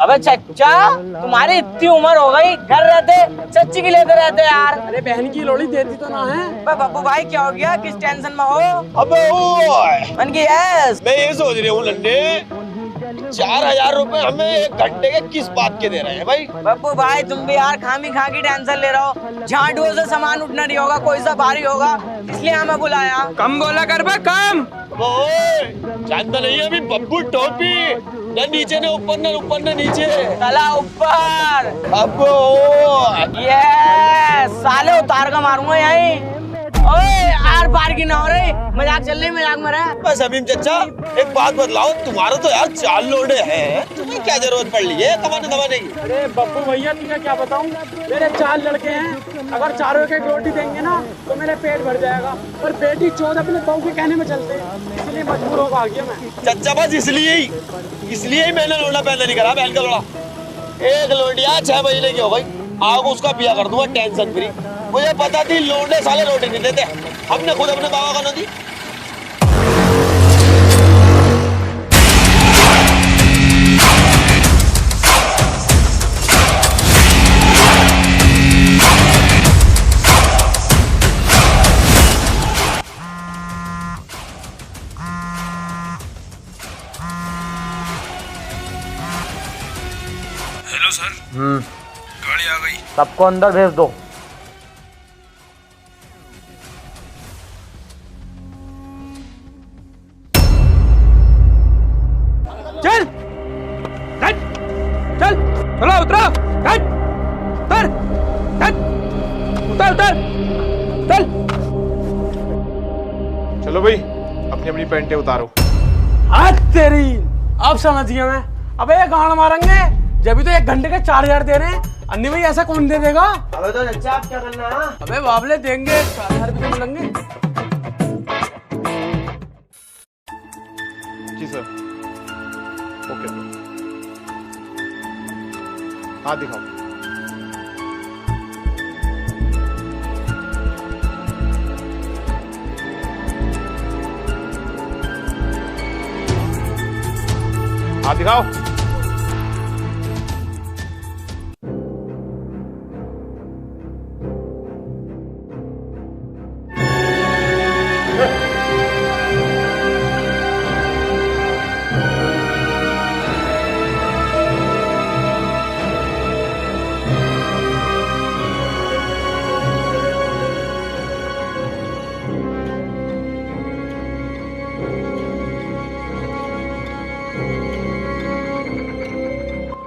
अबे चच्चा, तुम्हारी इतनी उम्र हो गई, घर रहते चच्ची की लेते रहते यार। अरे बहन की लोड़ी देती तो ना है। बब्बू भाई क्या हो गया, किस टेंशन में हो? अबे ओए, मन की यस। मैं ये सोच रही हूँ लंडे, 4000 रुपए हमें 1 घंटे के किस बात के दे रहे हैं भाई? बब्बू भाई तुम भी यार खामी खा की टेंशन ले रहे हो। झाड़ुओं से सामान उठना नहीं होगा, कोई सा भारी होगा, इसलिए हमें बुलाया। कम बोला कर बे कम। ओए, जानता नहीं है अभी बब्बू टोपी न नीचे न ऊपर न ऊपर न नीचे। चला ऊपर। अब ओ ये साले उतार का मारूंगा यहीं। ओए आर पार की ना हो रही, मजाक चल रही, मजाक में रहा। बस अभी चचा एक बात बतलाओ, तुम्हारा तो यार 4 लोडे हैं, तुम्हें क्या जरूरत पड़ रही है कमाने दमाने की? अरे बब्बू भैया तुझे क्या बताऊं, मेरे 4 लड़के हैं, अगर चारों एक रोटी देंगे ना तो मेरा पेट भर जाएगा। पर बेटी चौथ अपने बहू के कहने में चलते हैं, इसलिए मजबूर होकर आ गया मैं। चचा बस इसलिए ही मैंने लोडा पैदा नहीं करा, बहन का लोड़ा। एक लोडिया 6 महीने की हो गई, आग उसका बिया कर दूंगा टेंशन फ्री। मुझे पता थी लोडे साले रोटी नहीं देते, हमने खुद अपने बाबा को न दी। हेलो सर, गाड़ी आ गई। सबको अंदर भेज दो। चल चल चल, चलो उतरो, चल उतर, चल उतर उतर, चल। चलो भाई, अपनी अपनी पैंटें उतारो। आज तेरी, अब समझ गया मैं। अबे गांड मारेंगे, जब तो 1 घंटे के 4000 दे रहे हैं। अन्नी भाई ऐसा कौन दे देगा? अबे तो चच्चा आप क्या करना है? अबे बाबले देंगे, 4000 रुपये मिलेंगे। जी सर, ओके। हाँ दिखाओ। हाँ दिखाओ।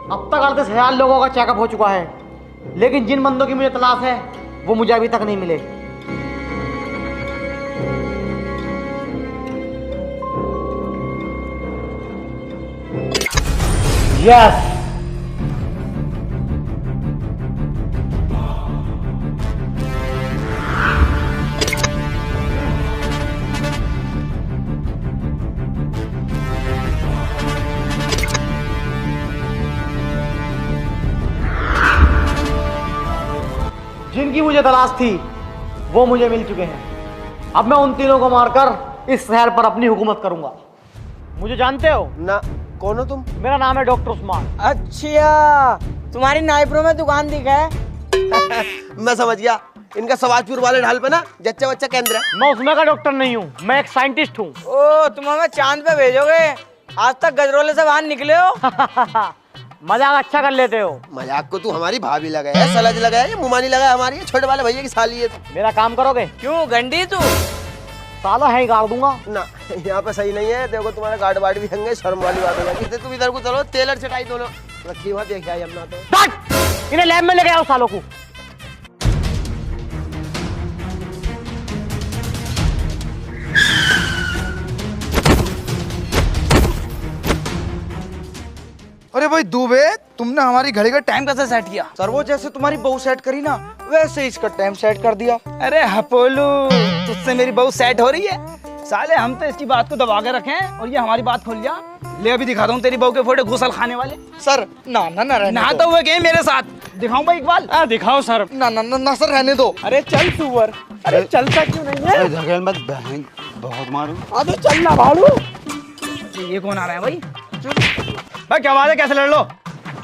अब तक 38,000 लोगों का चेकअप हो चुका है, लेकिन जिन बंदों की मुझे तलाश है वो मुझे अभी तक नहीं मिले। यस, जिनकी मुझे तलाश थी वो मुझे मिल चुके हैं। अब मैं उन तीनों को मारकर इस शहर पर अपनी हुकूमत करूंगा। मुझे जानते हो ना, कौन हो तुम? मेरा नाम है डॉक्टर उस्मान। अच्छा, तुम्हारी नाइप्रो में दुकान दिखा है? मैं समझ गया, इनका सवाजपुर वाले ढाल पे ना जच्चा बच्चा केंद्र है। मैं उसमें का डॉक्टर नहीं हूँ, मैं एक साइंटिस्ट हूँ। ओ, तुम हमें चांद पे भेजोगे? आज तक गजरोले से बाहर निकले हो। मजाक अच्छा कर लेते हो। मजाक को तू हमारी भाभी लगा है, सलज लगा है, ये मुमानी लगा है हमारी, छोटे वाले भैया की साली है तू। मेरा काम करोगे? क्यों गंडी तू? साला है ही गाड़ दूंगा ना। यहाँ पे सही नहीं है, देखो तुम्हारा गार्ड वार्ड भी हंगे, शर्म वाली बात हो जाएगी। तुम इधर को चलो, टेलर चटाई दोनों रखी वहाँ देख आई अपना तो। इन्हें लैब में लेके आओ सालों को। अरे भाई दुबे, तुमने हमारी घड़ी का टाइम कैसे सेट किया? सर वो जैसे तुम्हारी बहू सेट करी ना, वैसे इसका टाइम सेट कर दिया। अरे हपोलू, तुझसे मेरी बहू सेट हो रही है? साले हम तो इसकी बात को दबा के रखे हैं और ये हमारी बात खोल लिया। ले अभी दिखाता हूँ तेरी बहू के फोटो घुसल खाने वाले। सर ना ना ना रहने नहाते हुए गए मेरे साथ, दिखाऊं भाई इकबाल? दिखाओ सर। ना ना ना ना सर रहने दो। अरे चल सुअर, अरे चलता क्यों नहीं है? धकेल मत बहन, बहुत मारू। अबे चल ना भाड़ू। ये कौन आ रहा है भाई? भाई क्या बात है, कैसे लड़ लो?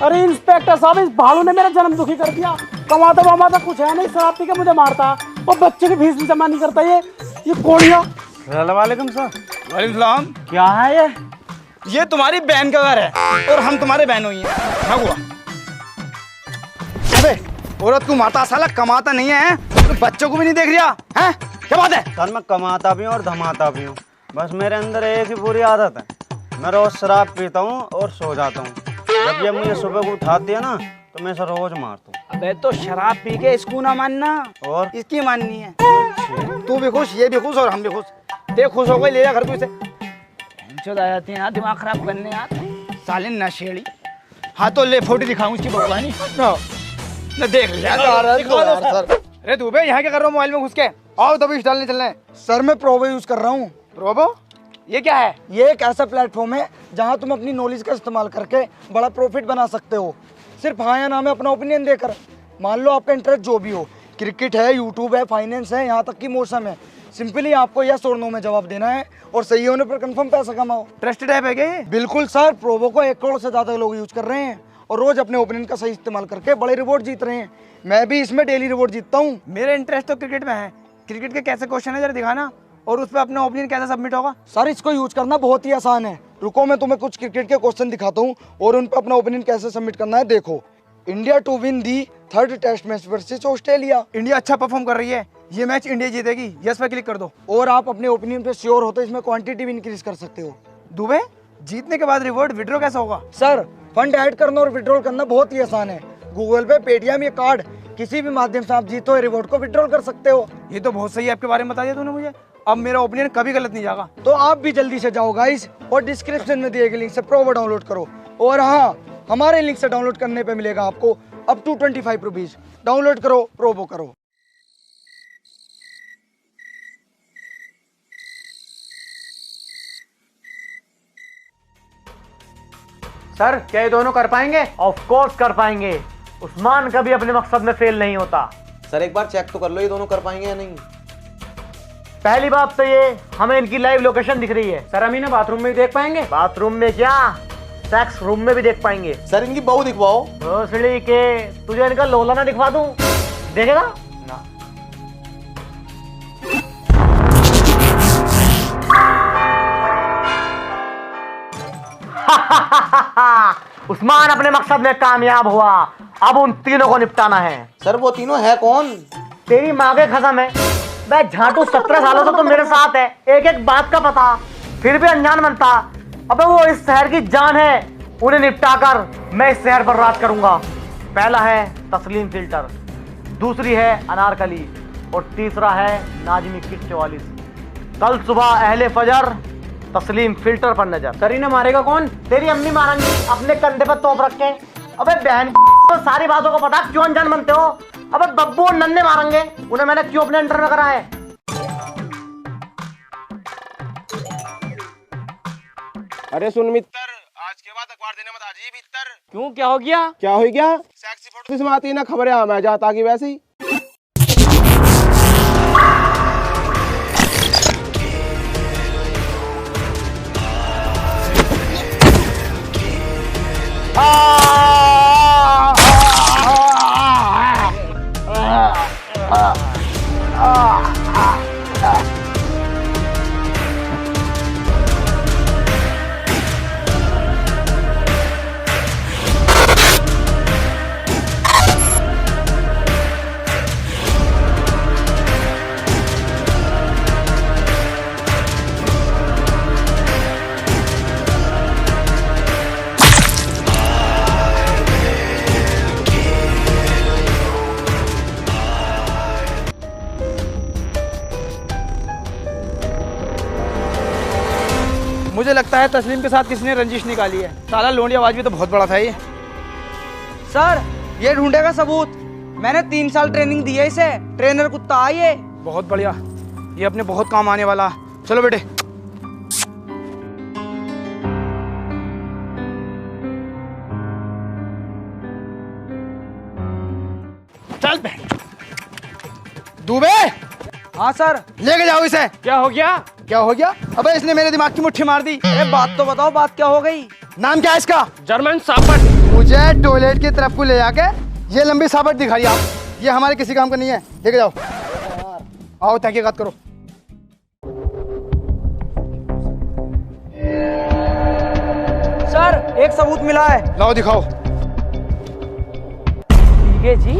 अरे इंस्पेक्टर साहब, इस भाड़ू ने मेरा जन्म दुखी कर दिया। कमाता वमाता कुछ है नहीं, शराब पी के मुझे मारता और बच्चे की फीस भी जमा नहीं करता। ये कोड़िया। वालेकुम सर। वालेकुम सलाम। क्या है ये तुम्हारी बहन का घर है और हम तुम्हारे बहनों ही हैं। भाग हुआ। अबे औरत को मारता साला, कमाता नहीं है तो बच्चों को भी नहीं देख रहा है। क्या बात है? सर मैं कमाता भी हूँ और धमाता भी हूँ, बस मेरे अंदर एक ही बुरी आदत है, मैं रोज शराब पीता हूँ और सो जाता हूँ। जब ये मुझे सुबह को उठाती है ना तो मैं इसे रोज मारता हूँ। अबे तो शराब पी के इसको ना मानना और इसकी माननी है। तू भी खुश, ये भी खुश और हम भी खुश। ते खुश हो गए, ले जा घर को इसे। चल आ जाती है यार, दिमाग खराब करने यार, साले नशेड़ी। हाँ तो ले फोटो दिखाऊं इसकी भगवानी ना, देख ले अरे तू बे यहाँ क्या कर रहा हूँ मोबाइल में घुस के? आओ तभी डालने चलने। सर मैं प्रोबो यूज कर रहा हूँ। प्रोबो? ये क्या है? ये एक ऐसा प्लेटफॉर्म है जहाँ तुम अपनी नॉलेज का इस्तेमाल करके बड़ा प्रॉफिट बना सकते हो, सिर्फ हाँ या ना में अपना ओपिनियन देकर। मान लो आपका इंटरेस्ट जो भी हो, क्रिकेट है, यूट्यूब है, फाइनेंस है, यहाँ तक कि मौसम है, सिंपली आपको यस और नो में जवाब देना है और सही होने पर कंफर्म पैसा कमाओ। ट्रस्टेड ऐप है क्या ये? बिल्कुल सर, प्रोबो को 1 करोड़ से ज्यादा लोग यूज कर रहे हैं और रोज अपने ओपिनियन का सही इस्तेमाल करके बड़े रिवॉर्ड जीत रहे हैं। मैं भी इसमें डेली रिवॉर्ड जीतता हूँ। मेरा इंटरेस्ट तो क्रिकेट में है। क्रिकेट के कैसे क्वेश्चन है जरा दिखाना, और उस पर अपना ओपिनियन कैसे सबमिट होगा? सर इसको यूज करना बहुत ही आसान है। रुको मैं तुम्हें कुछ क्रिकेट के क्वेश्चन दिखाता हूँ और उन पर अपना ओपिनियन कैसे सबमिट करना है। देखो, India to win the 3rd test match versus Australia. India अच्छा परफॉर्म कर रही है, ये मैच इंडिया जीतेगी, यस पे क्लिक कर दो। और आप अपने ओपिनियन पे श्योर हो तो इसमें क्वांटिटी भी इंक्रीज कर सकते हो। दुबे, जीतने के बाद रिवॉर्ड विड्रॉ कैसे होगा? सर फंड ऐड करना और विड्रॉल करना बहुत ही आसान है। गूगल पे, पेटीएम या कार्ड किसी भी माध्यम से आप जीतो रिवॉर्ड को विड्रॉल कर सकते हो। ये तो बहुत सही ऐप के बारे में बता दिया तूने मुझे। अब मेरा ओपिनियन कभी गलत नहीं जाएगा। तो आप भी जल्दी से जाओ गाइस और डिस्क्रिप्शन में दिए गए लिंक से प्रोबो डाउनलोड करो। और हाँ, हमारे लिंक से डाउनलोड करने पे मिलेगा आपको अप टू 25 रुपीज। डाउनलोड करो, प्रोबो करो। सर क्या ये दोनों कर पाएंगे? ऑफ कोर्स कर पाएंगे, उस्मान कभी अपने मकसद में फेल नहीं होता। सर एक बार चेक तो कर लो ये दोनों कर पाएंगे या नहीं। पहली बात तो ये, हमें इनकी लाइव लोकेशन दिख रही है। सर हम इन्हें बाथरूम में भी देख पाएंगे? बाथरूम में क्या, सेक्स रूम में भी देख पाएंगे। सर इनकी बहू दिखवाओ। भोसड़ी के, तुझे इनका लोला ना दिखवा दूं? देखेगा ना? उस्मान अपने मकसद में कामयाब हुआ, अब उन तीनों को निपटाना है। सर वो तीनों है कौन? तेरी माँ के कसम है, मैं झाटू 17 सालों से तो मेरे साथ है, एक एक बात का पता, फिर भी अनजान बनता। अबे वो इस शहर की जान है, उन्हें निपटाकर मैं इस शहर पर राज करूंगा। पहला है तस्लीम फिल्टर, दूसरी है अनारकली और तीसरा है नाजमी किट 44। कल सुबह अहले फजर तस्लीम फिल्टर पर नजर। सर इन्हें मारेगा कौन? तेरी अम्मी मारेंगी अपने कंधे पर तोप रख के। अबे बहन तो सारी बातों को पता, क्यों अनजान बनते हो? अबे बब्बू और नन्हे मारेंगे, उन्हें मैंने क्यों अपने अंडर में करा है? अरे सुन मित्र, आज के बाद अखबार देने मत आजी मित्र। क्यों, क्या हो गया? क्या हो गया? सेक्सी फोटो इसमें आती है ना, खबरें आ मैं जाता कि वैसे ही। मुझे लगता है तस्लीम के साथ किसी ने रंजिश निकाली है। साला लोंडी आवाज भी तो बहुत बड़ा था ये। सर ये ढूंढेगा सबूत, मैंने 3 साल ट्रेनिंग दी है इसे, ट्रेनर कुत्ता है ये। बहुत बढ़िया, ये अपने बहुत काम आने वाला। चलो बेटे। चल बे। दुबे। हाँ सर। लेके जाओ इसे। क्या हो गया? क्या हो गया? अबे इसने मेरे दिमाग की मुट्ठी मार दी। अरे बात तो बताओ, बात क्या हो गई? नाम क्या है इसका? जर्मन सापट। मुझे टॉयलेट की तरफ को ले जाके ये लंबी सापट दिखाई आप। ये हमारे किसी काम का नहीं है, लेके जाओ। आओ तहकीकात करो। सर एक सबूत मिला है। लाओ दिखाओ। ठीक है जी।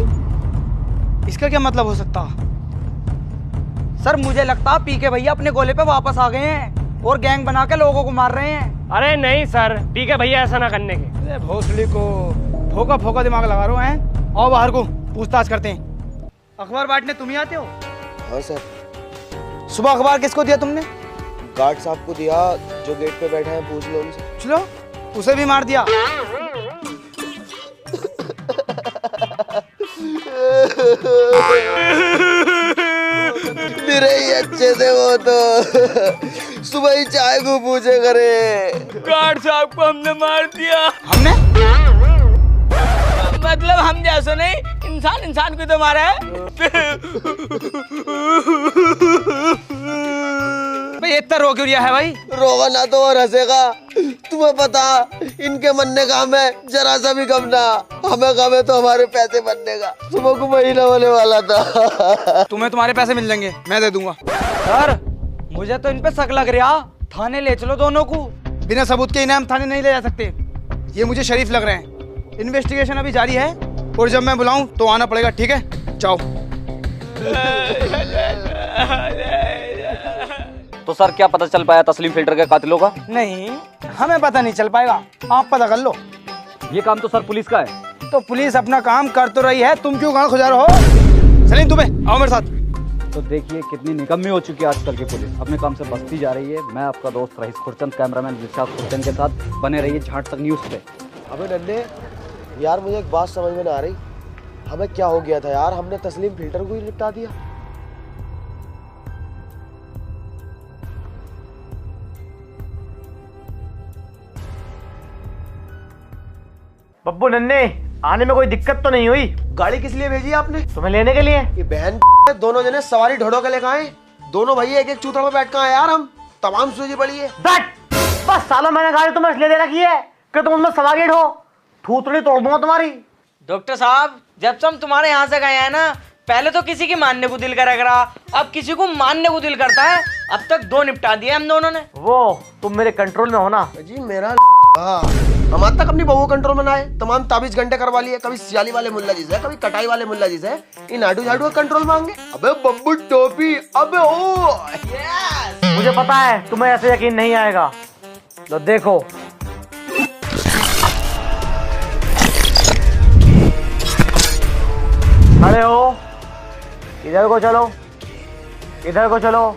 इसका क्या मतलब हो सकता? सर मुझे लगता है पीके भैया अपने गोले पे वापस आ गए हैं और गैंग बना के लोगों को मार रहे हैं। अरे नहीं सर, ठीक है भैया, ऐसा ना करने के। अरे भोसड़ी को फोका फोका दिमाग लगा रहे हो हैं। आओ बाहर को पूछताछ करते हैं। अखबार बांटने तुम ही आते हो? हाँ सर। सुबह अखबार किसको दिया तुमने? गार्ड साहब को दिया, जो गेट पे बैठे हैं, पूछ लो उनसे। चलो उसे भी मार दिया। मेरे ही अच्छे थे वो तो। सुबह ही चाय को पूछे करे। गार्ड साहब को हमने मार दिया। हमने? मतलब हम जैसे नहीं, इंसान इंसान को तो मारा है। भाई इतना रो क्यों रिया है भाई? रोगा ना तो और हंसेगा। तुम्हें पता इनके मरने का हमें जरा सा भी गम ना। हमें गम है तो हमारे पैसे बनने का। सुबह को महीना होने वाला था। तुम्हें तुम्हारे पैसे मिल जाएंगे, मैं दे दूंगा। सर मुझे तो इन पे शक लग रहा, थाने ले चलो दोनों को। बिना सबूत के इन्हें हम थाने नहीं ले जा सकते। ये मुझे शरीफ लग रहे हैं। इन्वेस्टिगेशन अभी जारी है और जब मैं बुलाऊं तो आना पड़ेगा, ठीक है? जाओ। तो सर क्या पता चल पाया तस्लीम फिल्टर के कातिलों का? नहीं, हमें पता नहीं चल पाएगा, आप पता कर लो। ये काम तो सर पुलिस का है। तो पुलिस अपना काम कर तो रही है, तुम क्यों गांड खुजा रहे हो? सलीम तुम्हें आओ मेरे साथ। तो देखिए कितनी निकम्मी हो चुकी है आजकल की पुलिस, अपने काम से बचती जा रही है। मैं आपका दोस्त रईस खुरचंद, कैमरामैन विशाल खुरचंद के साथ बने रहिए झाट तक न्यूज़ पे। अबे नन्हे यार, मुझे एक बात समझ में ना आ रही। हमें क्या हो गया था यार? हमने तस्लीम फिल्टर को ही निपटा दिया। बब्बू नन्हे, आने में कोई दिक्कत तो नहीं हुई? गाड़ी किस लिए भेजी आपने? तुम्हें लेने के लिए। ये बहन दोनों जने सवारी ढोड़ो के लेकर आए। दोनों भैया एक एक चूतड़ में बैठ कर आए यार। हम तमाम सूझी पड़ी है। बस सालों मैंने गाड़ी तुम्हें इसलिए दे रखी है कि तुम उसमें सवारी ढो। थूथड़ी तोड़ दूंगा तुम्हारी। डॉक्टर साहब जब से हम तुम्हारे यहाँ से गए हैं ना, पहले तो किसी की मानने को दिल करा करा, अब किसी को मानने को दिल करता है। अब तक 2 निपटा दिए हम दोनों ने। वो तुम मेरे कंट्रोल में हो ना? जी मेरा हम आज तक अपनी बहू कंट्रोल में ना आए। तमाम ताबीज घंटे करवा लिए, कभी सियाली वाले मुल्ला जी से, कभी कटाई वाले मुल्ला जी से। इन आडू झाड़ू का कंट्रोल मांगे। अबे बब्बू टोपी, अबे ओ यस। मुझे पता है तुम्हें ऐसे यकीन नहीं आएगा। तो देखो, खड़े हो, इधर को चलो, इधर को चलो।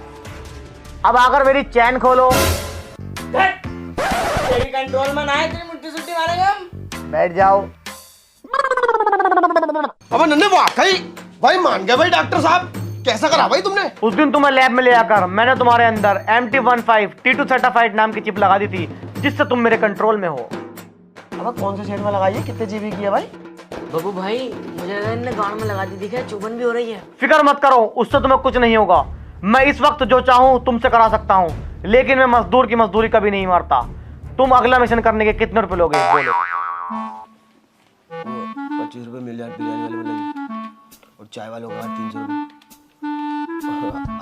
अब आकर मेरी चैन खोलो। तेरी कंट्रोल में ना है, तेरी मुट्ठी सुट्ठी मारेंगे हम। बैठ जाओ। अबे नन्हे वाकई भाई मान गए भाई डॉक्टर साहब। कैसा करा भाई तुमने? उस दिन तुम्हें लैब में ले आकर मैंने तुम्हारे अंदर MT15 T2 सर्टिफाइड नाम की चिप लगा दी थी, जिससे तुम मेरे कंट्रोल में हो। अब कौन से शेड में लगाई है? कितने जीबी की है भाई? बब्बू भाई मुझे इनने गांड में लगा दी, दिखा चुभन भी हो रही है। फिक्र मत करो, उससे तुम्हें कुछ नहीं होगा। मैं इस वक्त जो चाहूँ तुमसे करा सकता हूँ, लेकिन मैं मजदूर की मजदूरी कभी नहीं मारता। तुम अगला मिशन करने के कितने रुपए लोगे? बोलो। 25 रुपए मिल जाए बिरयानी वाले बोले, और चाय वाले होगा 300 रुपए।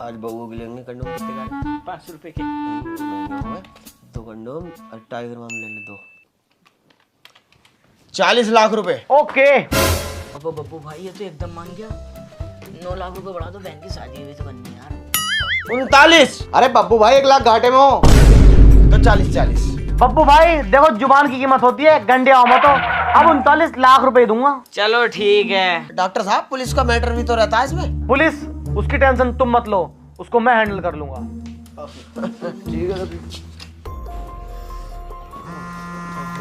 आज बहू के लेंगे कंडोम कितने का? 500 रुपए के। 2 कंडोम और टाइगर माम ले ले 2। 40 लाख रुपए। ओके। अब बब्बू भाई ये तो एकदम मांग गया। 9 लाख रुपए बढ़ा दो, बहन की शादी हुई तो बननी यार। 39। अरे बब्बू भाई 1 लाख घाटे में हो तो 40। बब्बू भाई देखो, जुबान की कीमत होती है, गंडे आओ मत। अब 39 लाख रुपए दूंगा। चलो ठीक है। डॉक्टर साहब पुलिस का मैटर भी तो रहता है इसमें। पुलिस, उसकी टेंशन तुम मत लो, उसको मैं हैंडल कर लूंगा। ठीक है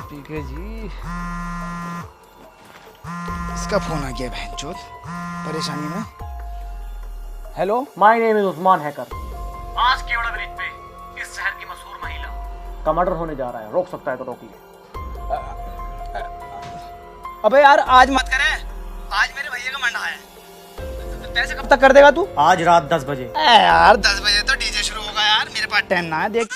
ठीक है जी। इसका फोन आ गया बहनचोद, परेशानी में। Hello, my name is Usman hacker. आज केवड़ा ब्रिज पे इस शहर की मशहूर महिला का मर्डर होने जा रहा है, रोक सकता है तो रोकिए। अबे यार आज मत करे, आज मेरे भैया का मंडा है। पैसे कब तक कर देगा तू? आज रात 10 बजे। यार 10 बजे तो डीजे शुरू होगा यार, मेरे पास टाइम ना है। देख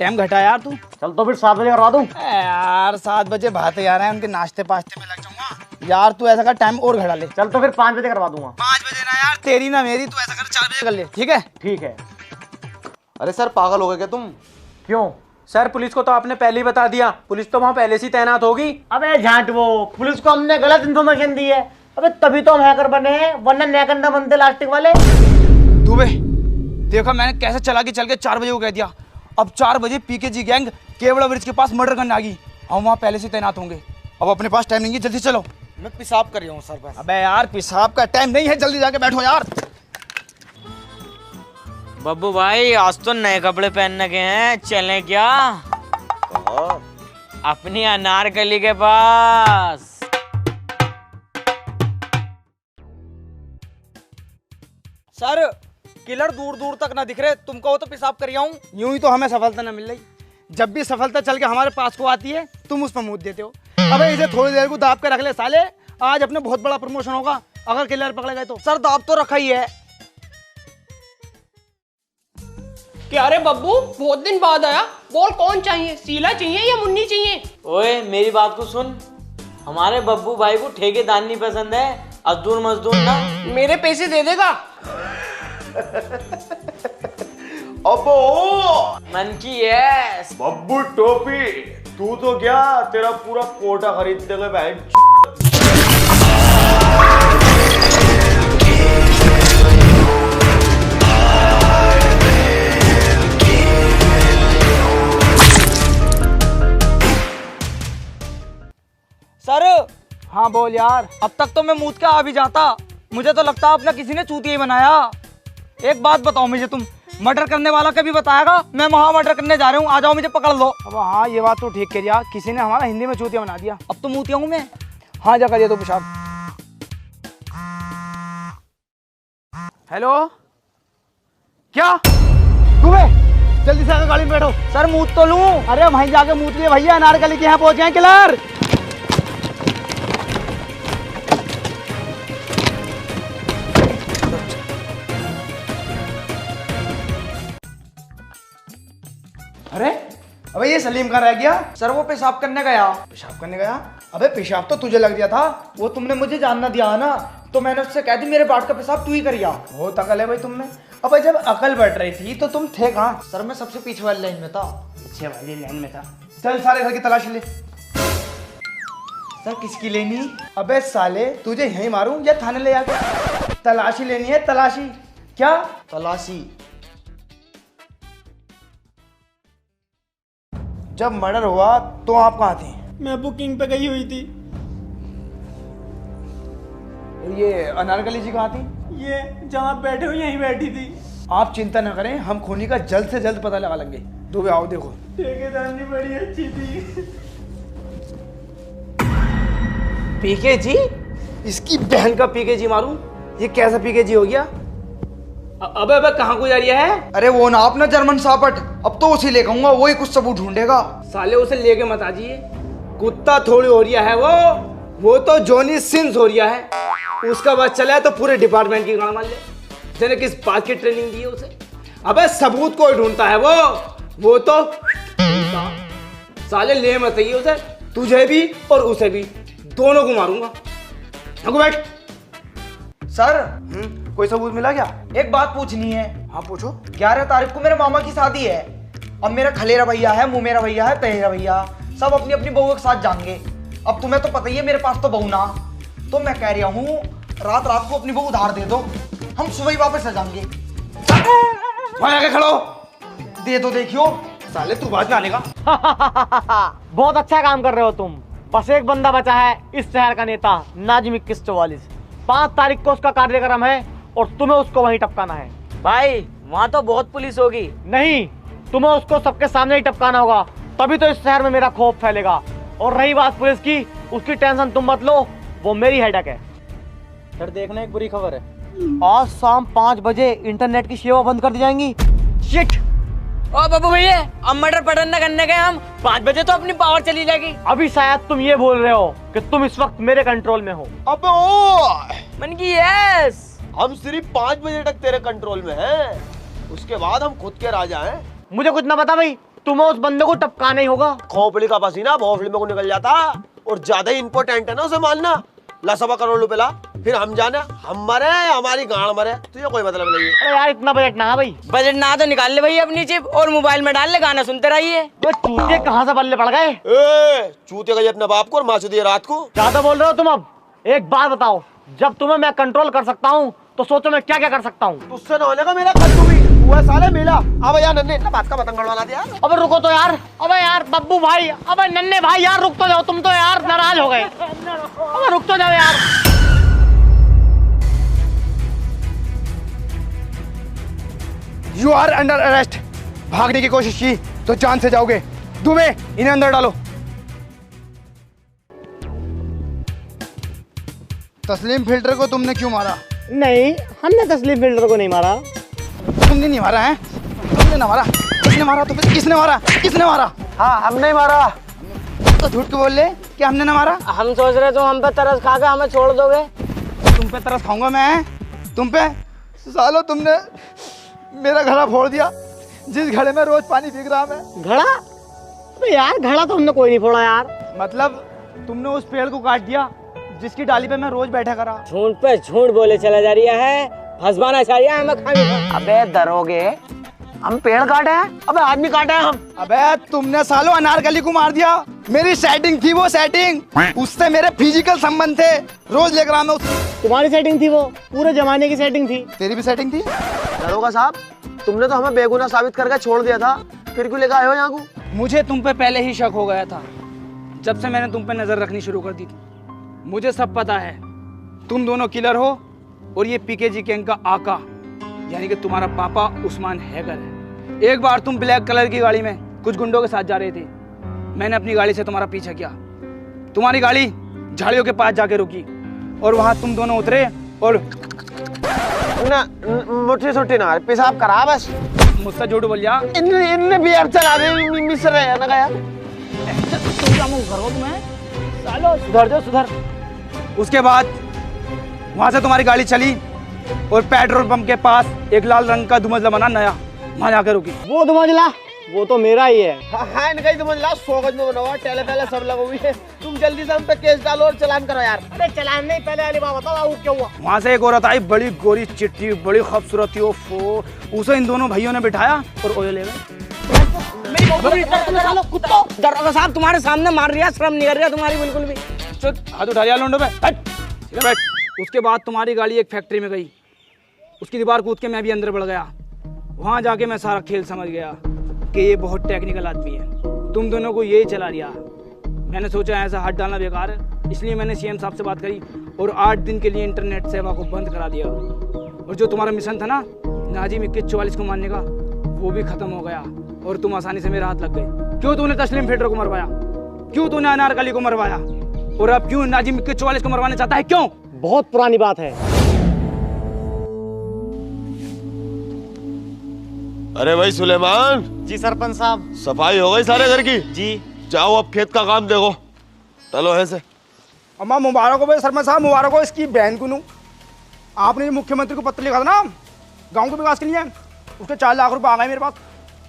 टाइम घटा यार तू। चल तो फिर 7 बजे करवा दूं। यार 7 बजे भाते आ रहे हैं, उनके नाश्ते पाश्ते में लग जाऊंगा यार। तू ऐसा कर, टाइम और घटा ले। चल तो फिर 5 बजे करवा दूंगा। 5 बजे ना यार, तेरी ना मेरी। तू ऐसा कर 4 बजे कर ले, ठीक है? ठीक है। अरे सर पागल हो गए क्या तुम? क्यों? सर पुलिस को तो आपने पहले ही बता दिया, पुलिस तो वहाँ पहले से ही तैनात होगी। अबे झांट, वो पुलिस को हमने गलत इन्फॉर्मेशन दी है। अबे तभी तो हम हैकर बने हैं, वरना नैकर ना बनते लास्टिक वाले। दुबे देखो मैंने कैसे चला के चल के 4 बजे को कह दिया। अब 4 बजे पीकेजी गैंग केवड़ा ब्रिज के पास मर्डर करने आ गई। हम वहाँ पहले से तैनात होंगे। अब अपने पास टाइम नहीं है, जल्दी चलो। मैं पेशाब कर रहा हूँ सर बस। अबे यार पेशाब का टाइम नहीं है, जल्दी जाके बैठो यार। बब्बू भाई आज तो नए कपड़े पहनने के हैं, चलें क्या? अपनी अनारकली के पास। सर किलर दूर दूर तक ना दिख रहे, तुमको वो तो पेशाब कर आऊं। यूं ही तो हमें सफलता ना मिल रही। जब भी सफलता चल के हमारे पास को आती है तुम उस पर मुंह देते हो। अबे इसे थोड़ी देर को दाब के रख ले साले, आज अपने बहुत बड़ा प्रमोशन होगा अगर किलर पकड़े गए तो। सर दाब तो रखा ही है। क्या रे बब्बू, बहुत दिन बाद आया। बोल कौन चाहिए, शीला चाहिए या मुन्नी चाहिए? ओए मेरी बात को सुन, हमारे बब्बू भाई को ठेकेदार नहीं पसंद है, अजदूर मजदूर ना। मेरे पैसे दे देगा? अबो मन की यस। बब्बू टोपी, तू तो क्या तेरा पूरा कोटा खरीद देगा बहन। सर हाँ बोल यार। अब तक तो मैं मूत के आ भी जाता, मुझे तो लगता है अपना किसी ने चूतिया ही बनाया। एक बात बताओ मुझे, तुम मर्डर करने वाला कभी बताएगा? मैं वहाँ मर्डर करने जा रहा हूँ, आ जाओ मुझे पकड़ लो। अब हाँ ये बात तो ठीक कह दिया, किसी ने हमारा हिंदी में चूतिया बना दिया। अब तो मूतिया हूँ मैं। हाँ जा करिए तो पेशाब। हेलो क्या दुबे, जल्दी से आकर गाड़ी में बैठो। सर मूत तो लूं। अरे वहीं जाके मूत लिए भैया, अनारकली के यहाँ पहुंच जाए किलर। अरे अबे ये सलीम कहाँ रह गया? सर वो पेशाब करने गया। पेशाब करने गया? अबे पेशाब तो तुझे लग गया था। वो तुमने मुझे जानना दिया ना, तो मैंने उससे कह दी मेरे बाट का पेशाब तू ही करिया। बहुत अकल है भाई तुमने। अबे जब अकल बढ़ रही थी तो तुम थे कहाँ? सर मैं सबसे पीछे वाली लाइन में था। पीछे वाली लाइन में था? चल सारे घर की तलाशी ले। सर किसकी लेनी? अबे साले तुझे यहीं मारूं या थाने ले जाके? तलाशी लेनी है, तलाशी। क्या तलाशी? जब मर्डर हुआ तो आप कहाँ थे? मैं बुकिंग पे गई हुई थी। ये अनारकली जी कहाँ थी? ये जहाँ बैठे हो यहीं बैठी थी। आप चिंता न करें, हम खूनी का जल्द से जल्द पता लगा लेंगे। दुबे आओ देखो। ठेकेदारनी बड़ी अच्छी थी। पीके जी? इसकी बहन का पीके जी मारूं? ये कैसा पीके जी हो गया? अबे अबे कहाँ को जा रही है? अरे वो ना अपना जर्मन शार्पट, अब तो उसी लेकर आऊंगा, वही कुछ सबूत ढूंढेगा। साले उसे लेके मत आजिए, कुत्ता थोड़ी हो रिया है वो तो जॉनी सिंस हो रिया है। उसका बस चला है तो पूरे डिपार्टमेंट की गाड़ मान ले। जने किस बात की ट्रेनिंग दी है उसे? अबे सबूत कोई ढूंढता है वो तो साले ले मत आइए उसे, तुझे भी और उसे भी, दोनों को मारूंगा। बैठ। सर कोई सबूत मिला क्या? एक बात पूछनी है। हाँ पूछो। 11 तारीख को मेरे मामा की शादी है। अब मेरा खलेरा भैया है, मुमेरा भैया है, तहेरा भैया, सब अपनी अपनी बहू के साथ जाएंगे। अब तुम्हें तो पता ही है मेरे पास तो बहू ना, तो मैं कह रहा हूँ रात रात को अपनी बहू उधार दे दो, हम सुबह ही वापस आ जाएंगे। वहाँ आके खड़ो। दे दो, देखियो। साले तू बात में आने का। बहुत अच्छा काम कर रहे हो तुम। बस एक बंदा बचा है इस शहर का नेता, नाजिम 2144। 5 तारीख को उसका कार्यक्रम है और तुम्हें उसको वहीं टपकाना है। भाई वहाँ तो बहुत पुलिस होगी। नहीं, तुम्हें उसको सबके सामने ही टपकाना होगा, तभी तो इस शहर में मेरा खौफ फैलेगा। और रही बात पुलिस की, उसकी टेंशन तुम मत लो, वो मेरी हेडेक है। सर देखना एक बुरी खबर है, आज शाम 5 बजे इंटरनेट की सेवा बंद कर दी जाएंगी। शिट! ओ बाबू भैया, अब मर्डर पटन करने गए हम, 5 बजे तो अपनी पावर चली जाएगी। अभी शायद तुम ये बोल रहे हो कि तुम इस वक्त मेरे कंट्रोल में हो। अबे ओ मन की यस। हम सिर्फ 5 बजे तक तेरे कंट्रोल में हैं, उसके बाद हम खुद के राजा हैं। मुझे कुछ ना बता भाई, तुम्हें उस बंदे को टपकाना ही होगा। खोपड़ी का पसीना भोसड़ी में को निकल जाता, और ज्यादा ही इंपॉर्टेंट है ना उसे मानना। ला 1.25 करोड़ रुपए ला, फिर हम जाने, हम मरे हमारी गाड़ मरे, तुझे कोई मतलब नहीं है। अरे यार इतना बजट ना है भाई। बजट ना तो निकाल ले भैया अपनी चिप और मोबाइल में डाल ले, गाना सुनते रहिए। वो चूतिए कहाँ से बल्ले पड़ गए? चूते गई अपने बाप को और माचू दिए रात को। ज्यादा बोल रहे हो तुम। अब एक बात बताओ, जब तुम्हें मैं कंट्रोल कर सकता हूँ तो सोचो मैं क्या क्या कर सकता हूँ। तुझसे ना होने का मेरा कद्दू भी हुआ साले मेला। अब यार नन्हे इतना बात का पतंग गड़वाना दिया। अबे रुको तो यार, अबे यार बब्बू भाई, अबे नन्हे भाई यार रुक तो जाओ, तुम तो यार नाराज हो गए। अबे रुक तो जाओ यार। You are under arrest. भागने की कोशिश की तो जान से जाओगे। दुबे इन्हें अंदर डालो। तस्लीम फिल्टर को तुमने क्यों मारा? नहीं, हमने तस्लीम फिल्टर को नहीं मारा। तुमने नहीं मारा है? तुमने ना मारा? किसने मारा? तो फिर किसने मारा? किसने मारा? हाँ हमने ही मारा। तो झूठ क्यों बोल ले कि हमने ना मारा? हम सोच रहे तुम हम पे तरस खा के हमें छोड़ दोगे। तुम पे तरस खाऊंगा मैं? तुम पे? सालो तुमने मेरा घड़ा फोड़ दिया, जिस घड़े में रोज पानी भीग रहा मैं। घड़ा? अबे यार घड़ा तो हमने कोई नहीं फोड़ा यार। मतलब तुमने उस पेड़ को काट दिया जिसकी डाली पे मैं रोज बैठा करा। झूठ पे झूठ बोले चला जा रही है, फंसवाना चाह रही है हमें खाने। अबे दरोगे, हम पेड़ काटे हैं? अबे आदमी काटे हैं हम। अबे तुमने सालो अनारकली को मार दिया। मेरी सेटिंग थी वो सेटिंग, उससे मेरे फिजिकल संबंध थे, रोज लेकर आना उसको। तुम्हारी सेटिंग थी वो, पूरे जमाने की सेटिंग थी। तेरी भी सेटिंग थी? दरोगा साहब, तुमने तो हमें बेगुनाह साबित करके छोड़ दिया था, फिर क्यों लेकर आए हो यहाँ को? मुझे तुम पे पहले ही शक हो गया था, जब से मैंने तुम पे नजर रखनी शुरू कर दी थी। मुझे सब पता है, तुम दोनों किलर हो और ये पीकेजी गैंग का आका यानी कि तुम्हारा पापा उस्मान हैकर है। एक बार तुम ब्लैक कलर की गाड़ी में कुछ गुंडों के साथ जा रहे थे। मैंने अपनी गाड़ी से तुम्हारा पीछा किया, तुम्हारी गाड़ी झाड़ियों के पास जाके रुकी और वहां तुम दोनों उतरे और मुट्ठी सुट्ठी ना पेशाब करा बस। मुझसे झूठ बोल जा। इनने भी अब चला रहे मिस रहे हैं ना यार। सालो सुधर जाओ सुधर। उसके बाद वहां से तुम्हारी गाड़ी चली और पेट्रोल पंप के पास एक लाल रंग का दुमंजला बना नया, वहां जाकर रुकी। वो दुमंजला वो तो मेरा ही है। हाँ इनका ही दुमंजला 100 गज में बना हुआ, टेले पहले सब लगे हुई है। तुम जल्दी से हम पे केस डालो और चालान करो यार। अरे चालान नहीं, पहले वाली बात बताओ वो क्या हुआ। वहां से एक औरत आई, बड़ी गोरी चिट्ठी, बड़ी खूबसूरत थी। ओफो, उसे इन दोनों भाइयों ने बिठाया और ओयो ले गए। दरोगा साहब तुम्हारे सामने मार रही है, शर्म नहीं कर रही है तुम्हारी बिल्कुल भी। हाथ उठा लिया लोंडो पे, बैठ सीधे बैठ। उसके बाद तुम्हारी गाड़ी एक फैक्ट्री में गई, उसकी दीवार कूद के मैं भी अंदर बढ़ गया। वहां जाके मैं सारा खेल समझ गया कि ये बहुत टेक्निकल आदमी है, तुम दोनों को यही चला दिया। मैंने सोचा ऐसा हाथ डालना बेकार है, इसलिए मैंने सीएम साहब से बात करी और 8 दिन के लिए इंटरनेट सेवा को बंद करा दिया। और जो तुम्हारा मिशन था ना नाजिम 2144 को मारने का, वो भी खत्म हो गया और तुम आसानी से मेरे हाथ लग गए। क्यों तूने तस्लीम फिल्टर को मरवाया? क्यों तूने अनारकली को मरवाया? और अब क्यों नाजिम 2144 को मरवाने चाहता है? क्यों? बहुत पुरानी बात है। अरे भाई सुलेमान। जी सरपंच साहब। सफाई हो गई सारे घर की? जी। जाओ अब खेत का काम देखो। चलो ऐसे। अम्मा मुबारक हो भाई सरपंच साहब, मुबारक हो इसकी बहन को। आपने मुख्यमंत्री को पत्र लिखा था ना गांव के विकास के लिए, उसके 4 लाख रुपए आ गए मेरे पास।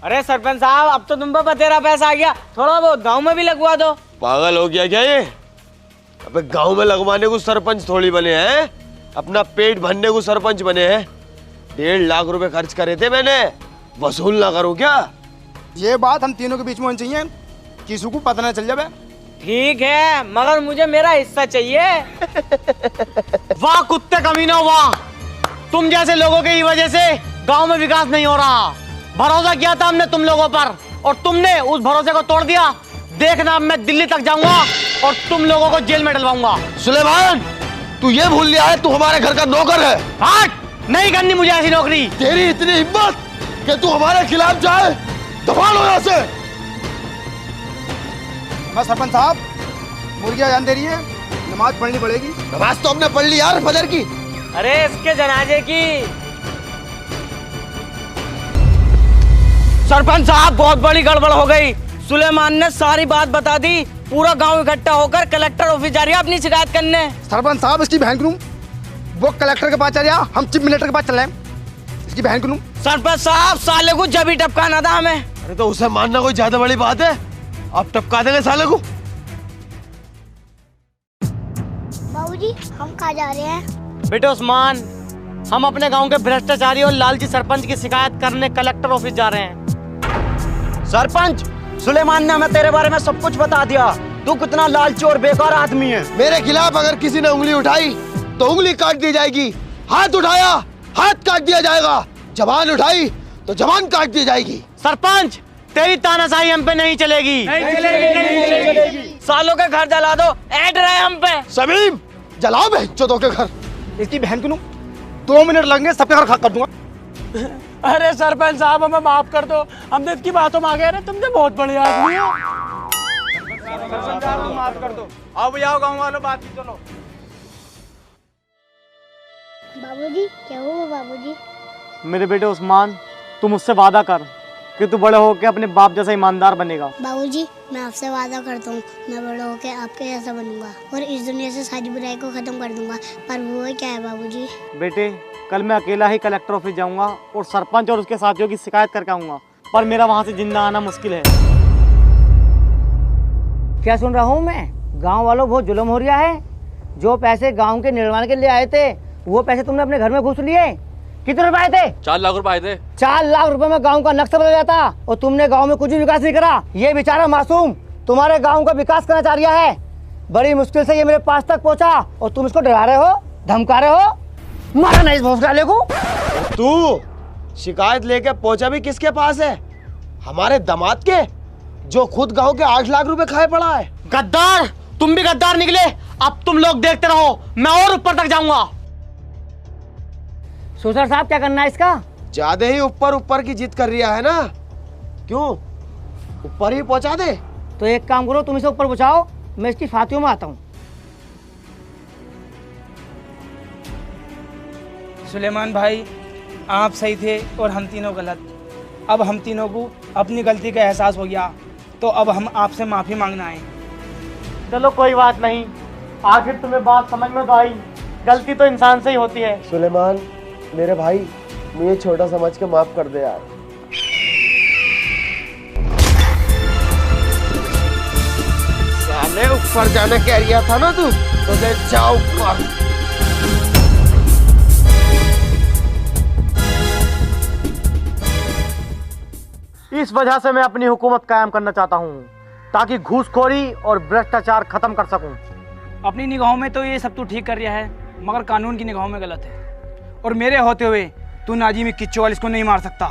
अरे सरपंच साहब अब तो तुम पे बतेरा पैसा आ गया, थोड़ा बहुत गांव में भी लगवा दो। पागल हो गया क्या ये? अबे गांव में लगवाने को सरपंच थोड़ी बने हैं, अपना पेट भरने को सरपंच बने हैं। 1.5 लाख रुपए खर्च करे थे मैंने, वसूल ना करूं क्या? ये बात हम तीनों के बीच में होनी चाहिए, किसी को पता ना चल जाए। ठीक है, मगर मुझे मेरा हिस्सा चाहिए। वाह कुत्ते कमीनो वाह, तुम जैसे लोगों की वजह से गांव में विकास नहीं हो रहा। भरोसा किया था हमने तुम लोगों पर और तुमने उस भरोसे को तोड़ दिया। देखना मैं दिल्ली तक जाऊंगा और तुम लोगों को जेल में डलवाऊंगा। सुलेमान, तू ये भूल लिया है तू हमारे घर का नौकर है। हट, नहीं करनी मुझे ऐसी नौकरी। तेरी इतनी हिम्मत कि तू हमारे खिलाफ जाए, दफा लो यहाँ से। बस सरपंच साहब, मुर्गियां जान दे रही है, नमाज पढ़नी पड़ेगी। नमाज तो हमने पढ़ ली यार फजर की। अरे इसके जनाजे की। सरपंच साहब बहुत बड़ी गड़बड़ हो गई, सुलेमान ने सारी बात बता दी। पूरा गांव इकट्ठा होकर कलेक्टर ऑफिस जा रही है अपनी शिकायत करने। सरपंच साहब इसकी बहन को वो कलेक्टर के पास चल रहा, हम चीफ मिनिस्टर के पास चल रहे हैं। इसकी बहन को सरपंच साहब साले को जब ही टपकाना था हमें। अरे तो उसे मानना कोई ज्यादा बड़ी बात है? आप टपका देंगे साले को। बाबूजी हम कहाँ जा रहे हैं? बेटे उस्मान, हम अपने गांव के भ्रष्टाचारी और लालची सरपंच की शिकायत करने कलेक्टर ऑफिस जा रहे हैं। सरपंच, सुलेमान ने हमें तेरे बारे में सब कुछ बता दिया। तू कितना लालची और बेकार आदमी है। मेरे खिलाफ अगर किसी ने उंगली उठाई तो उंगली काट दी जाएगी, हाथ उठाया हाथ काट दिया जाएगा, जबान उठाई तो जबान काट दी जाएगी। सरपंच, तेरी तानाशाही हम पे नहीं चलेगी। नहीं चलेगी। सालों के घर जला दो, ऐड रहे हम पे। समीम, जलाओ बहनचोदों के घर। इसकी बहन को 2 मिनट लगेंगे, सबके घर खाक कर दूंगा। अरे सरपंच साहब, हमें माफ कर दो, हमने इसकी बातों में आ गए। तुमसे बहुत बड़े आदमी हो। सरपंच साहब माफ कर दो। आओ भैया, आओ गाँव वालों, बात की चलो। बाबूजी क्या हुआ बाबूजी? मेरे बेटे उस्मान, तू मुझसे वादा कर कि तू बड़े होकर अपने बाप जैसा ईमानदार बनेगा। बाबूजी मैं आपसे वादा करता हूँ, मैं बड़ा होकर आपके जैसा बनूंगा और इस दुनिया से सारी बुराई को खत्म कर दूंगा। पर वो क्या है बाबूजी? बेटे, कल मैं अकेला ही कलेक्टर ऑफिस जाऊंगा और सरपंच और उसके साथियों की शिकायत करके आऊंगा, पर मेरा वहां से जिंदा आना मुश्किल है। क्या सुन रहा हूँ मैं? गांव वालों बहुत जुल्म हो रहा है। जो पैसे गांव के निर्माण के लिए आए थे, वो पैसे तुमने अपने घर में घुस लिए। कितने रुपए आए थे? 4 लाख रुपए आए थे। 4 लाख रुपए में गांव का नक्शा बदल जाता और तुमने गांव में कुछ भी विकास नहीं करा। ये बेचारा मासूम तुम्हारे गांव का विकास करना चाह रहा है। बड़ी मुश्किल से ये मेरे पास तक पहुंचा और तुम इसको डरा रहे हो, धमका रहे हो। मारा नहीं इस भोसले को। तू शिकायत लेके पहुंचा भी किसके पास है? हमारे दामाद के, जो खुद गांव के 8 लाख रुपए खाए पड़ा है। गद्दार, तुम भी गद्दार निकले। अब तुम लोग देखते रहो, मैं और ऊपर तक जाऊंगा। सोसर साहब, क्या करना है इसका? ज्यादा ही ऊपर ऊपर की जिद कर रहा है ना? क्यों, ऊपर ही पहुंचा दे। तो एक काम करो, तुम इसे ऊपर पहुंचाओ, मैं इसकी फातियों में आता हूँ। सुलेमान भाई, आप सही थे और हम तीनों गलत। अब हम तीनों को अपनी गलती का एहसास हो गया, तो अब हम आपसे माफी मांगना है। चलो कोई बात नहीं, आखिर तुम्हें बात समझ में तो आई। गलती तो इंसान से ही होती है। सुलेमान मेरे भाई, मुझे छोटा समझ के माफ कर दे यार। साले ऊपर जाने कह रहा था ना तू, तो दे जाओ ऊपर। इस वजह से मैं अपनी हुकूमत कायम करना चाहता हूँ, ताकि घूसखोरी और भ्रष्टाचार खत्म कर सकूं। अपनी निगाहों में तो ये सब तू ठीक कर रहा है, मगर कानून की निगाहों में गलत है। और मेरे होते हुए तू नाजिम 2144 को नहीं मार सकता।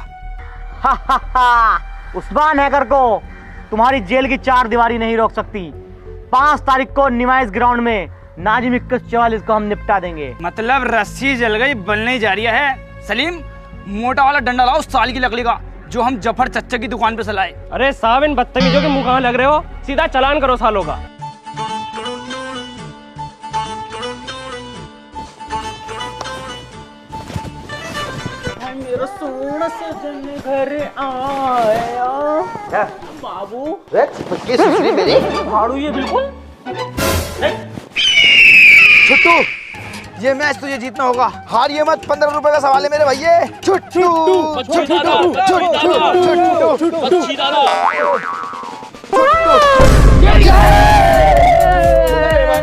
उस्मान हैकर को तुम्हारी जेल की 4 दीवारी नहीं रोक सकती। 5 तारीख को निमाइश ग्राउंड में नाजिम 2144 को हम निपटा देंगे। मतलब रस्सी जल गई, बनने जा रही है। सलीम, मोटा वाला डंडा लाओ साल की लकड़ी का, जो हम जफर चच्चा की दुकान पे चलाए। अरे साहब, इन बदतमीजों के मुंह कहाँ लग रहे हो? सीधा चालान करो सालों का। मेरा सोना सजन घर आया बाबू। मेरी भाड़ू ये बिल्कुल। छुट्टू, ये मैच तुझे जीतना होगा। हार ये मत, 15 रुपए का सवाल है मेरे भैया। छुट्टू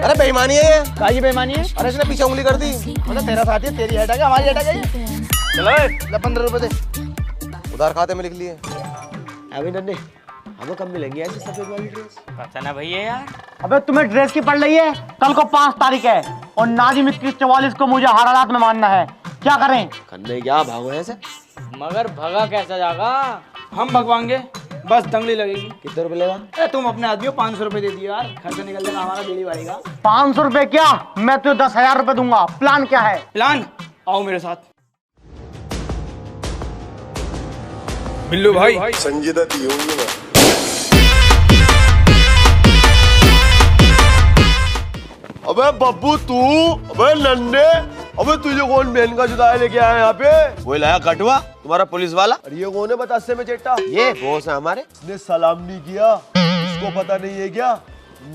अरे बेईमानी है ये। क्या ये बेईमानी है? अरे इसने पीछे उंगली कर दी। मतलब तेरा साथी है, तेरी हटा के हमारी हटा गई। चलो ले 15 रुपए दे, उधार खाते में लिख लिए। अभी नन्हे, हमें कब मिलेंगे ऐसी सफेद वाली ड्रेस? पता ना भैया यार। अबे तुम्हें ड्रेस की पड़ रही है? कल को 5 तारीख है और नाजिम 2144 को मुझे हर हालात में मानना है। क्या करें? खन्ने क्या भागो ऐसे? मगर भगा कैसा जागा? हम भगवाएंगे, बस दंगली लगेगी। कितने रुपए लेगा? तुम अपने आदमी को 500 रुपए दे दिए यार, खर्चा निकल जाएगा हमारा डेली वाली का। 500 रुपए क्या, मैं तुझे 10,000 रुपए दूंगा। प्लान क्या है? प्लान, आओ मेरे साथ। बिल्लू भाई, संजय दत्त होंगे ना। अबे बब्बू तू, अबे नन्हे, अबे तुझे कौन बहन का जुदाई लेके आया यहाँ पे? वो लाया कटवा, तुम्हारा पुलिस वाला। अरे ये कौन है बतासे में चेट्टा? ये बॉस है हमारे। इसने सलाम नहीं किया, इसको पता नहीं है क्या?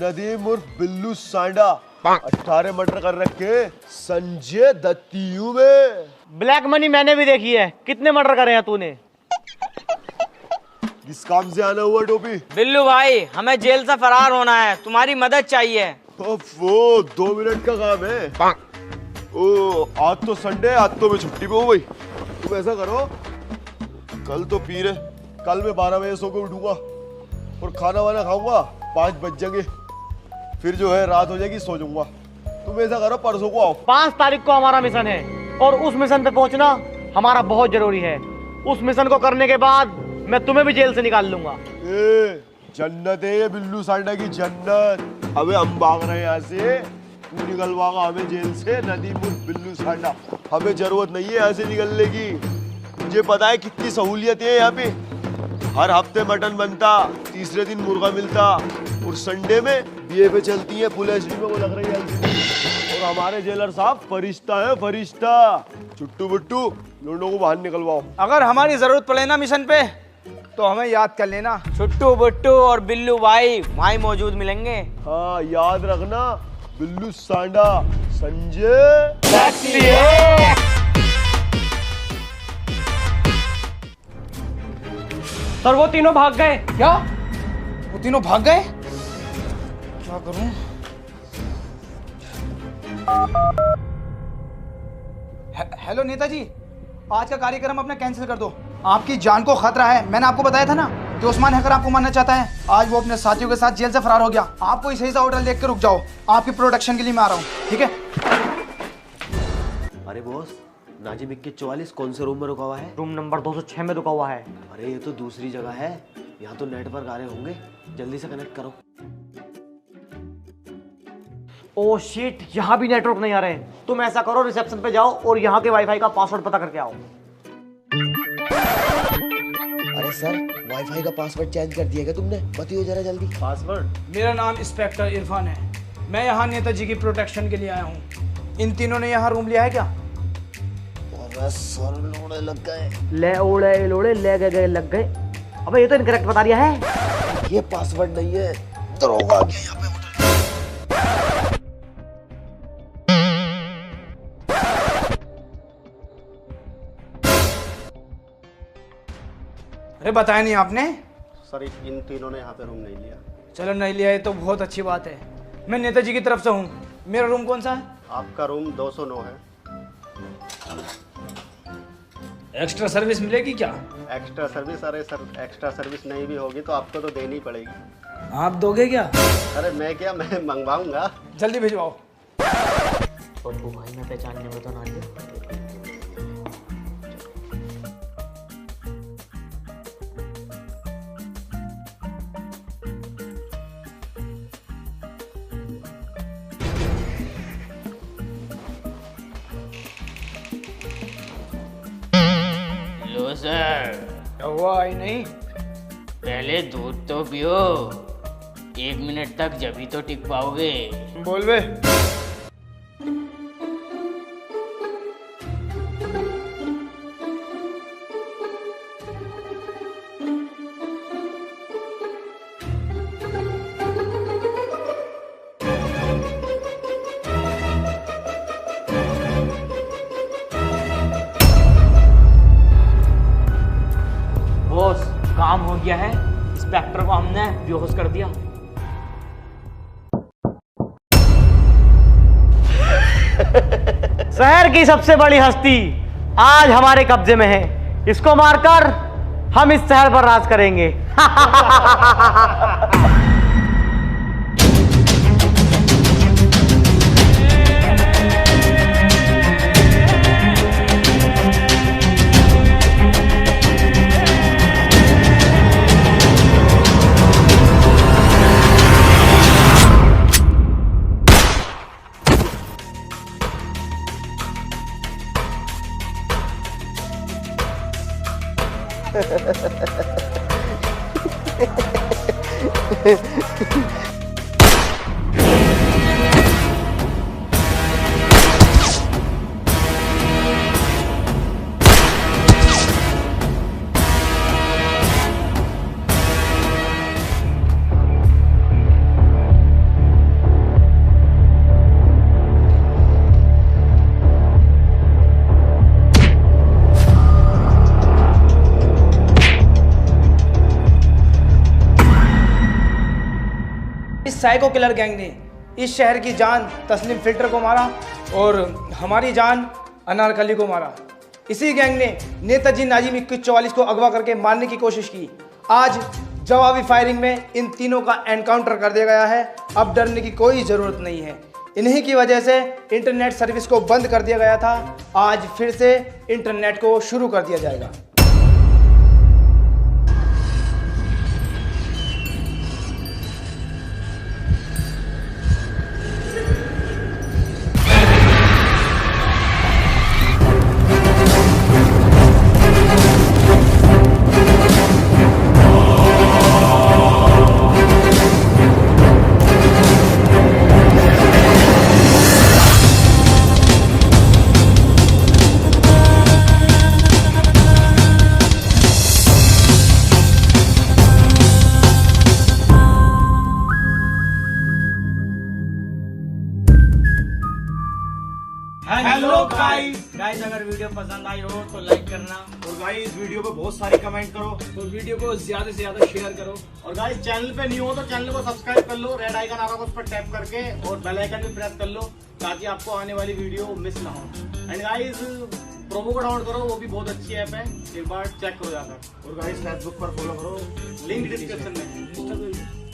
नदीम उर्फ बिल्लू सांडा 18 मर्डर कर रखे संजय दत्तियों में। ब्लैक मनी मैंने भी देखी है। कितने मर्डर करे हैं तूने? किस काम से आना हुआ टोपी? बिल्लू भाई, हमें जेल से फरार होना है, तुम्हारी मदद चाहिए। वो 2 मिनट का काम है। ओ, आज तो संडे, आज तो मैं छुट्टी पे हूँ भाई। तुम ऐसा करो, कल तो पीर है, कल मैं 12 बजे सो के उठूंगा और खाना वाना खाऊंगा, 5 बज जाएंगे, फिर जो है रात हो जाएगी, सो जाऊंगा। तुम ऐसा करो, परसों को आओ। 5 तारीख को हमारा मिशन है और उस मिशन पे पहुंचना हमारा बहुत जरूरी है। उस मिशन को करने के बाद मैं तुम्हें भी जेल से निकाल लूंगा। जन्नत है ये बिल्लू सांडा की जन्नत। अबे हम भाग रहे हैं यहाँ से, तू निकलवागा हमें जेल से। नदीमुर बिल्लू सांडा, हमें जरूरत नहीं है यहाँ से निकलने की। मुझे पता है कितनी सहूलियत है यहाँ पे। हर हफ्ते मटन बनता, तीसरे दिन मुर्गा मिलता और संडे में बीए पे चलती है फुल एचडी में, वो लग रही है LCD। और हमारे जेलर साहब फरिश्ता है, फरिश्ता। चुट्टू बुट्टू लोगों को बाहर निकलवाओ। अगर हमारी जरूरत पड़े ना मिशन पे तो हमें याद कर लेना। छुट्टू बुट्टू और बिल्लू भाई वहीं मौजूद मिलेंगे। हाँ, याद रखना, बिल्लू सांडा संजय। सर वो तीनों भाग गए। क्या? वो तीनों भाग गए? क्या करूं? हेलो नेताजी, आज का कार्यक्रम अपना कैंसिल कर दो। आपकी जान को खतरा है। मैंने आपको बताया था ना कि उस्मान हैकर आपको मारना चाहता है। आज वो अपने साथियों के साथ जेल से फरार हो गया। आप कोई सही सा होटल देख के रुक जाओ, आपकी प्रोटेक्शन के लिए मैं आ रहा हूँ, ठीक है? अरे बॉस, नाजिम 44 कौन से रूम में रुका हुआ है? रूम नंबर 206 में रुका हुआ है। अरे ये तो दूसरी जगह है, यहाँ तो नेटवर्क आ रहे होंगे, जल्दी से कनेक्ट करो। ओ शिट, यहाँ भी नेटवर्क नहीं आ रहे। तुम ऐसा करो, रिसेप्शन पे जाओ और यहाँ के वाईफाई का पासवर्ड पता करके आओ। अरे सर, वाईफाई का पासवर्ड चेंज कर दिया क्या तुमने? बताइए जरा जल्दी। पासवर्ड? मेरा नाम इंस्पेक्टर इरफान है। मैं यहाँ नेताजी की प्रोटेक्शन के लिए आया हूँ। इन तीनों ने यहाँ रूम लिया है क्या? अरे सर, लोड़े लग गए। ले ओड़े लोड़े ले गए लग गए। अबे ये तो इनकरेक्ट बता दिया है। ये पासवर्ड नहीं है, दरोगा आ गया यहाँ पे। अरे बताया नहीं आपने? सर इन तीनों ने यहाँ पे रूम नहीं लिया। चलो नहीं लिया है तो बहुत अच्छी बात है। मैं नेताजी की तरफ से हूँ। मेरा रूम कौन सा है? आपका रूम 209 है। एक्स्ट्रा सर्विस मिलेगी क्या? Extra service? अरे सर, एक्स्ट्रा सर्विस नहीं भी होगी तो आपको तो देनी पड़ेगी। आप दोगे क्या? अरे मैं क्या, मैं मंगवाऊंगा। जल्दी भिजवाओ। बब्बू भाई मैं पहचानने में तो ना लिया। लो सर। क्या हुआ? आई नहीं? पहले दूध तो पियो, 1 मिनट तक जब ही तो टिक पाओगे। बोल बे। बॉस, काम हो गया है। इंस्पेक्टर को हमने बेहोश कर दिया। शहर की सबसे बड़ी हस्ती आज हमारे कब्जे में है। इसको मारकर हम इस शहर पर राज करेंगे। साइको किलर गैंग ने इस शहर की जान तस्नीम फिल्टर को मारा और हमारी जान अनारकली को मारा। इसी गैंग ने नेताजी नाजिम 2144 को अगवा करके मारने की कोशिश की। आज जवाबी फायरिंग में इन तीनों का एनकाउंटर कर दिया गया है। अब डरने की कोई ज़रूरत नहीं है। इन्हीं की वजह से इंटरनेट सर्विस को बंद कर दिया गया था। आज फिर से इंटरनेट को शुरू कर दिया जाएगा। हेलो गाइस, अगर वीडियो पसंद आई हो तो लाइक करना और गाइस वीडियो पे बहुत सारी कमेंट करो और वीडियो को ज्यादा से ज्यादा शेयर करो। और गाइस चैनल पे न्यू हो तो चैनल को सब्सक्राइब कर लो, रेड आइकन आ रहा है उस पर टैप करके और बेल आइकन भी प्रेस कर लो ताकि आपको आने वाली वीडियो मिस ना हो। एंड गाइस प्रोमो को डाउनलोड करो, वो भी बहुत अच्छी ऐप है, एक बार चेक करो जाकर। और गाइस फेसबुक पर फॉलो करो, लिंक डिस्क्रिप्शन में।